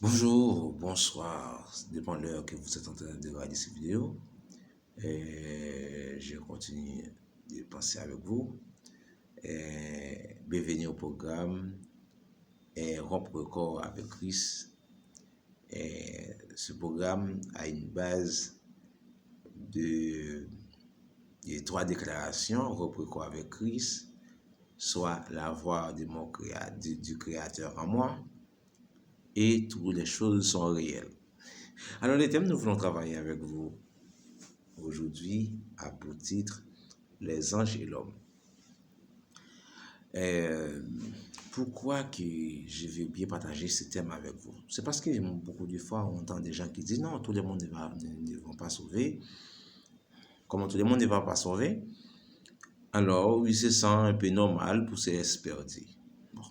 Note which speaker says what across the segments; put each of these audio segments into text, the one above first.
Speaker 1: Bonjour, bonsoir, ça dépend de l'heure que vous êtes en train de regarder cette vidéo. Et je continue de penser avec vous. Bienvenue au programme Rompre le corps avec Christ. Ce programme a une base de, de trois déclarations: rompre le corps avec Christ, soit la voix de du Créateur en moi, et toutes les choses sont réelles. Alors, les thèmes, nous voulons travailler avec vous aujourd'hui a pour titre Les anges et l'homme. Pourquoi que je vais bien partager ce thème avec vous? C'est parce que beaucoup de fois, on entend des gens qui disent non, tout le monde ne va pas sauver. Comment tout le monde ne va pas sauver? Alors, il se sent un peu normal pour s'espérer. Bon,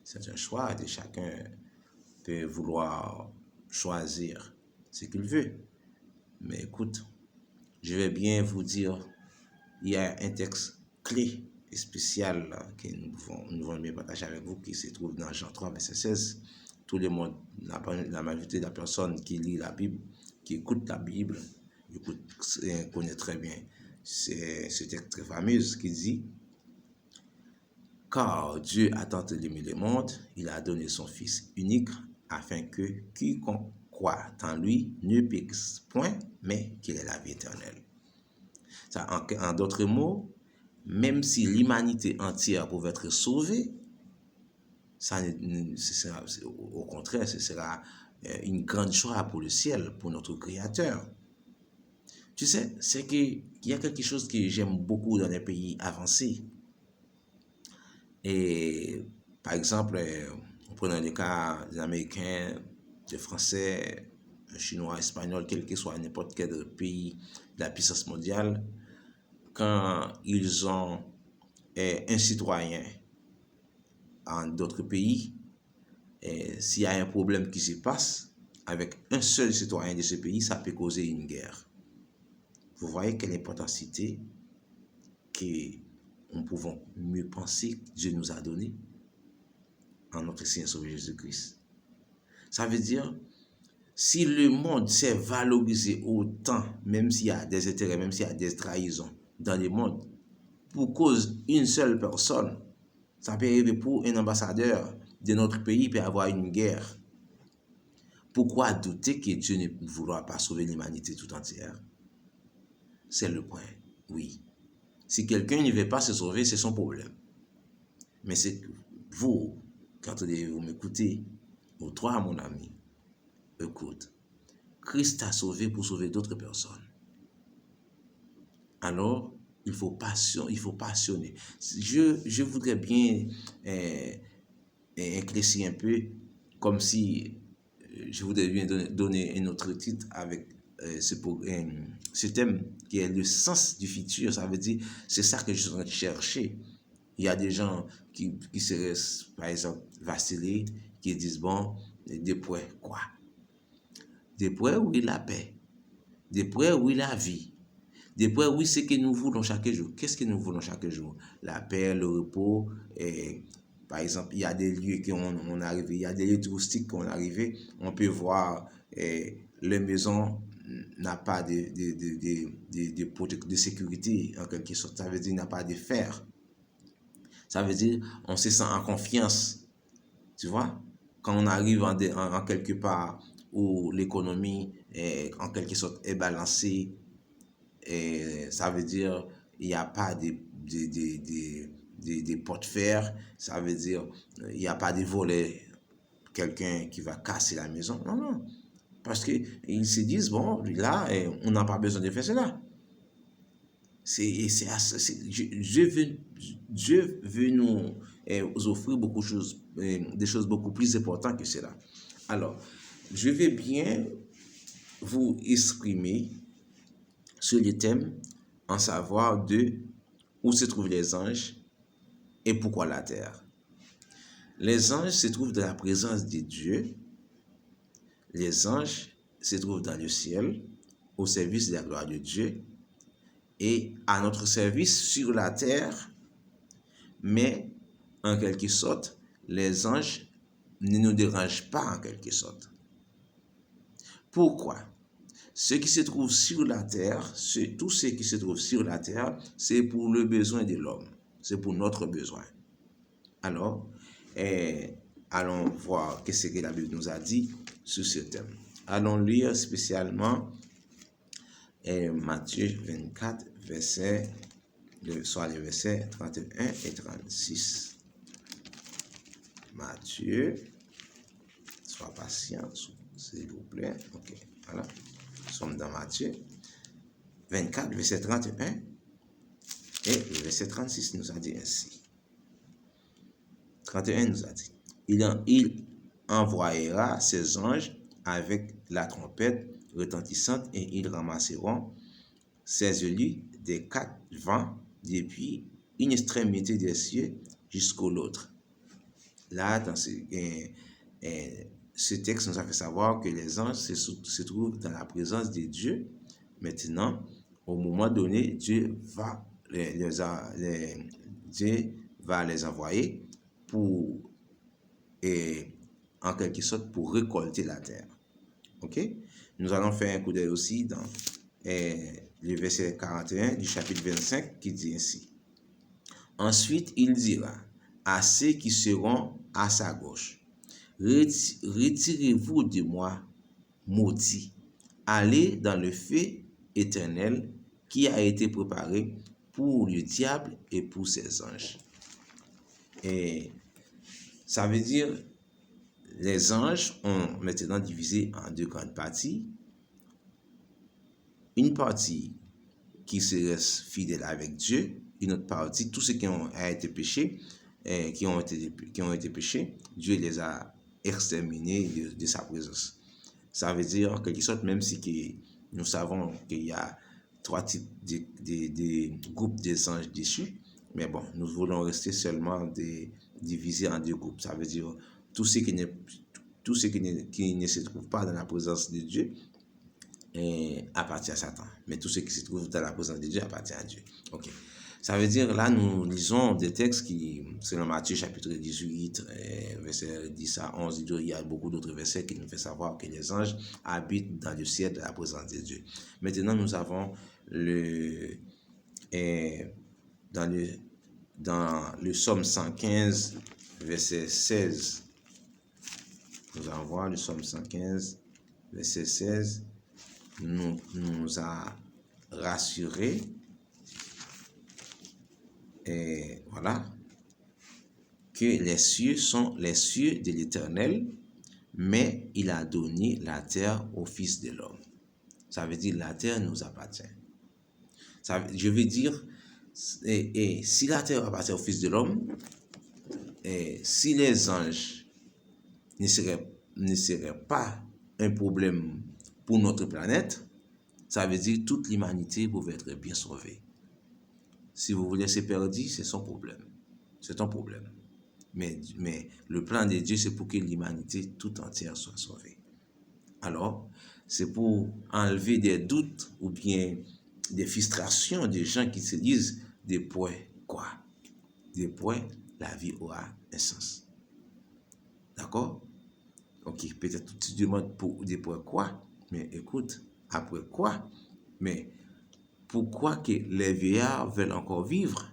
Speaker 1: c'est un choix de chacun peut vouloir choisir ce qu'il veut. Mais écoute, je vais bien vous dire, il y a un texte clé et spécial là, que nous allons bien partager avec vous, qui se trouve dans Jean 3, verset 16. Tout le monde, la majorité de la personne qui lit la Bible, qui écoute la Bible, connaît très bien ce texte très fameux qui dit: Car Dieu a tant aimé le monde, il a donné son Fils unique, afin que quiconque croit en lui ne péisse point, mais qu'il ait la vie éternelle. Ça, en d'autres mots, même si l'humanité entière pouvait être sauvée, au contraire, ce sera une grande joie pour le ciel, pour notre Créateur. Tu sais, c'est qu'il y a quelque chose que j'aime beaucoup dans les pays avancés. Et par exemple, prenons le cas des Américains, des Français, Chinois, Espagnols, quel que soit n'importe quel pays de la puissance mondiale, quand ils ont un citoyen en d'autres pays, s'il y a un problème qui se passe avec un seul citoyen de ce pays, ça peut causer une guerre. Vous voyez quelle importancité que nous pouvons mieux penser que Dieu nous a donné en notre Seigneur Sauveur Jésus-Christ. Ça veut dire, si le monde s'est valorisé autant, même s'il y a des intérêts, même s'il y a des trahisons dans le monde, pour cause une seule personne, ça peut arriver pour un ambassadeur de notre pays peut avoir une guerre. Pourquoi douter que Dieu ne voudra pas sauver l'humanité tout entière? C'est le point, oui. Si quelqu'un ne veut pas se sauver, c'est son problème. Mais c'est vous, quand vous m'écoutez, ou toi, mon ami, écoute, Christ t'a sauvé pour sauver d'autres personnes. Alors, il faut passionner. Je voudrais bien éclaircir un peu, comme si je voudrais bien donner un autre titre avec ce thème qui est le sens du futur. Ça veut dire, c'est ça que je suis en train de chercher. Il y a des gens qui se restent, par exemple, vacillés, qui disent, bon, depuis quoi? Depuis oui la paix, depuis oui la vie, depuis oui ce que nous voulons chaque jour. Qu'est-ce que nous voulons chaque jour? La paix, le repos. Par exemple, il y a des lieux qu'on arrive, il y a des lieux touristiques qu'on arrive, on peut voir les maisons n'a pas de sécurité en quelque sorte. Ça veut dire qu'il n'y a pas de fer. Ça veut dire on se sent en confiance. Tu vois? Quand on arrive en quelque part où l'économie est en quelque sorte est balancée, ça veut dire il n'y a pas de porte-fer, ça veut dire il n'y a pas de volet, quelqu'un qui va casser la maison. Non, non. Parce qu'ils se disent, bon, là, on n'a pas besoin de faire cela. Dieu veut nous offrir beaucoup de choses, des choses beaucoup plus importantes que cela. Alors, je vais bien vous exprimer sur le thème en savoir de où se trouvent les anges et pourquoi la terre. Les anges se trouvent dans la présence de Dieu. Les anges se trouvent dans le ciel au service de la gloire de Dieu et à notre service sur la terre, mais en quelque sorte, les anges ne nous dérange pas en quelque sorte. Pourquoi? Ce qui se trouve sur la terre, tout ce qui se trouve sur la terre, c'est pour le besoin de l'homme. C'est pour notre besoin. Alors, allons voir qu'est-ce que la Bible nous a dit sur ce thème. Allons lire spécialement Matthieu 24, soit les versets 31 et 36. Matthieu, sois patient, s'il vous plaît. Ok, voilà. Nous sommes dans Matthieu 24, verset 31 et le verset 36 nous a dit ainsi. 31 nous a dit, il envoyera ses anges avec la trompette retentissante et ils ramasseront ses élus des quatre vents depuis une extrémité des cieux jusqu'à l'autre. Là, dans ce texte nous a fait savoir que les anges se trouvent dans la présence de Dieu. Maintenant, au moment donné, Dieu va les envoyer pour, en quelque sorte, pour récolter la terre. Ok? Nous allons faire un coup d'œil aussi dans le verset 41 du chapitre 25 qui dit ainsi. Ensuite, il dira à ceux qui seront à sa gauche, retirez-vous de moi, maudits, allez dans le feu éternel qui a été préparé pour le diable et pour ses anges. Et ça veut dire, les anges ont maintenant divisé en deux grandes parties. Une partie qui se reste fidèle avec Dieu, une autre partie, tous ceux qui ont été péchés, qui ont été péchés, Dieu les a exterminés de sa présence. Ça veut dire, en quelque sorte, même si nous savons qu'il y a trois types de groupes des anges déchus, mais bon, nous voulons rester seulement divisés en deux groupes. Ça veut dire, tous ceux qui ne se trouvent pas dans la présence de Dieu appartient à Satan. Mais tous ceux qui se trouvent dans la présence de Dieu appartiennent à Dieu. Ok. Ça veut dire, là, nous lisons des textes qui, selon Matthieu chapitre 18, verset 10 à 11, il y a beaucoup d'autres versets qui nous font savoir que les anges habitent dans le ciel de la présence de Dieu. Maintenant, nous avons dans le Psaume 115, verset 16. Nous allons voir le Psaume 115, verset 16. Nous a rassuré et voilà que les cieux sont les cieux de l'Éternel, mais il a donné la terre au Fils de l'homme. Ça veut dire la terre nous appartient. Je veux dire, si la terre appartient au Fils de l'homme, si les anges ne seraient pas un problème pour notre planète, ça veut dire toute l'humanité pouvait être bien sauvée. Si vous voulez se perdre, c'est son problème. C'est ton problème. Mais le plan de Dieu, c'est pour que l'humanité tout entière soit sauvée. Alors, c'est pour enlever des doutes ou bien des frustrations des gens qui se disent des points quoi? Des points, la vie aura un sens. D'accord? Ok, peut-être tu te demandes pour des points quoi? Mais écoute, après quoi? Mais pourquoi que les vieillards veulent encore vivre?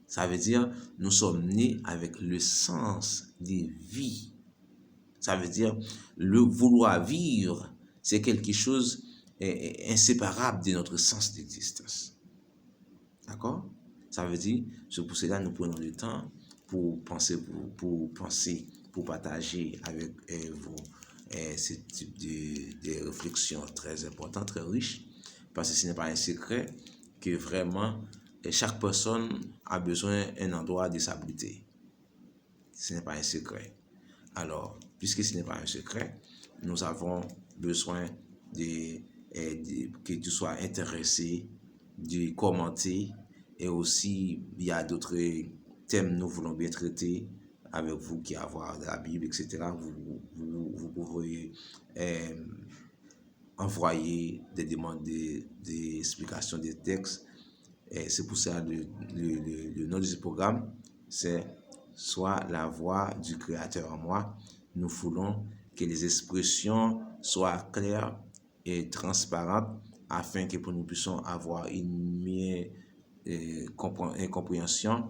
Speaker 1: Ça veut dire, nous sommes nés avec le sens des vies. Ça veut dire, le vouloir vivre, c'est quelque chose inséparable de notre sens d'existence. D'accord? Ça veut dire, c'est pour cela que nous prenons le temps pour penser, pour partager avec vous ce type de réflexions très importantes, très riches, parce que ce n'est pas un secret que vraiment chaque personne a besoin d'un endroit de s'abriter. Ce n'est pas un secret. Alors, puisque ce n'est pas un secret, nous avons besoin que tu sois intéressé, de commenter, et aussi, il y a d'autres thèmes nous voulons bien traiter avec vous qui avoir de la Bible, etc. Vous pouvez envoyer des demandes d'explication des textes. Et c'est pour ça le nom de ce programme, c'est soit la voix du Créateur en moi. Nous voulons que les expressions soient claires et transparentes afin que nous puissions avoir une meilleure compréhension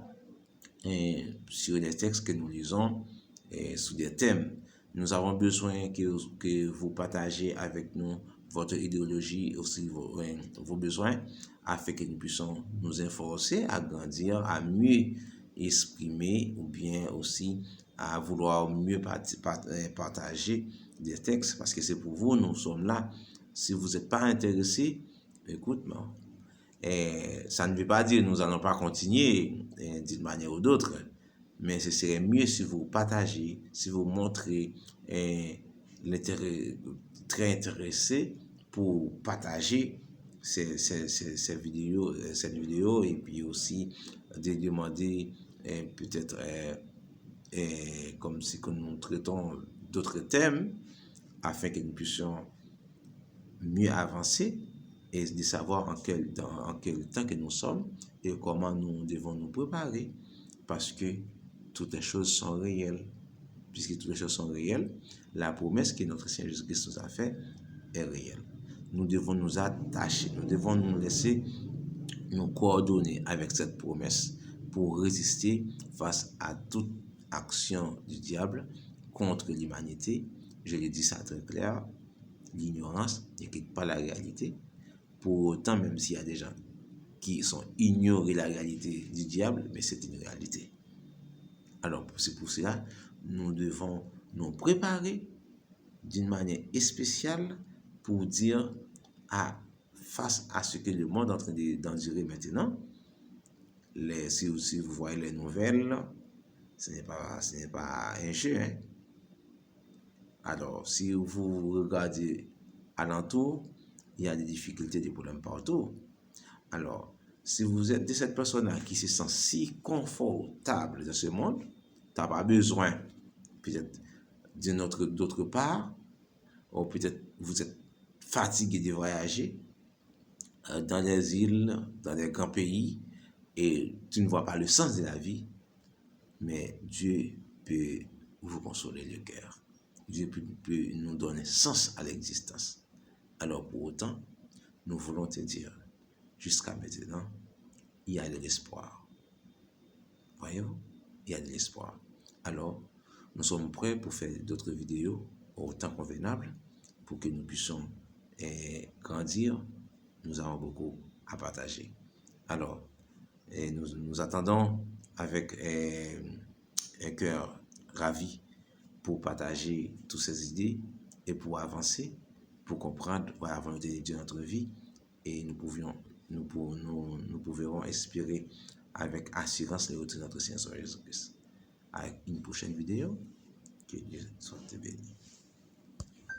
Speaker 1: sur les textes que nous lisons et sur des thèmes. Nous avons besoin que vous partagez avec nous votre idéologie, aussi vos besoins, afin que nous puissions nous efforcer à grandir, à mieux exprimer ou bien aussi à vouloir mieux partager des textes, parce que c'est pour vous, nous sommes là. Si vous n'êtes pas intéressé, écoute, non. Et ça ne veut pas dire que nous n'allons pas continuer d'une manière ou d'autre, mais ce serait mieux si vous partagez, si vous montrez l'intérêt très intéressé pour partager cette vidéo et puis aussi de demander peut-être comme si que nous traitons d'autres thèmes afin que nous puissions mieux avancer et de savoir en quel temps que nous sommes et comment nous devons nous préparer, parce que toutes les choses sont réelles. Puisque toutes les choses sont réelles, la promesse que notre Seigneur Jésus-Christ nous a faite est réelle. Nous devons nous attacher, nous devons nous laisser nous coordonner avec cette promesse pour résister face à toute action du diable contre l'humanité. Je l'ai dit ça très clair, l'ignorance n'est pas la réalité. Pour autant, même s'il y a des gens qui sont ignorés la réalité du diable, mais c'est une réalité. Alors, c'est pour cela, nous devons nous préparer d'une manière spéciale pour dire face à ce que le monde est en train d'endurer maintenant. Si vous voyez les nouvelles, ce n'est pas un jeu. Hein? Alors, si vous regardez alentour, il y a des difficultés, des problèmes partout. Alors, si vous êtes de cette personne-là qui se sent si confortable dans ce monde, tu n'as pas besoin peut-être d'autre part, ou peut-être vous êtes fatigué de voyager dans les îles, dans les grands pays, et tu ne vois pas le sens de la vie, mais Dieu peut vous consoler le cœur. Dieu peut nous donner sens à l'existence. Alors pour autant, nous voulons te dire, jusqu'à maintenant, il y a de l'espoir. Voyez-vous, il y a de l'espoir. Alors, nous sommes prêts pour faire d'autres vidéos au temps convenable pour que nous puissions grandir. Nous avons beaucoup à partager. Alors, nous attendons avec un cœur ravi pour partager toutes ces idées et pour avancer, pour comprendre la volonté de Dieu dans notre vie, et nous pourrons espérer avec assurance le retour de notre Seigneur Jésus-Christ. Avec une prochaine vidéo, que Dieu soit béni.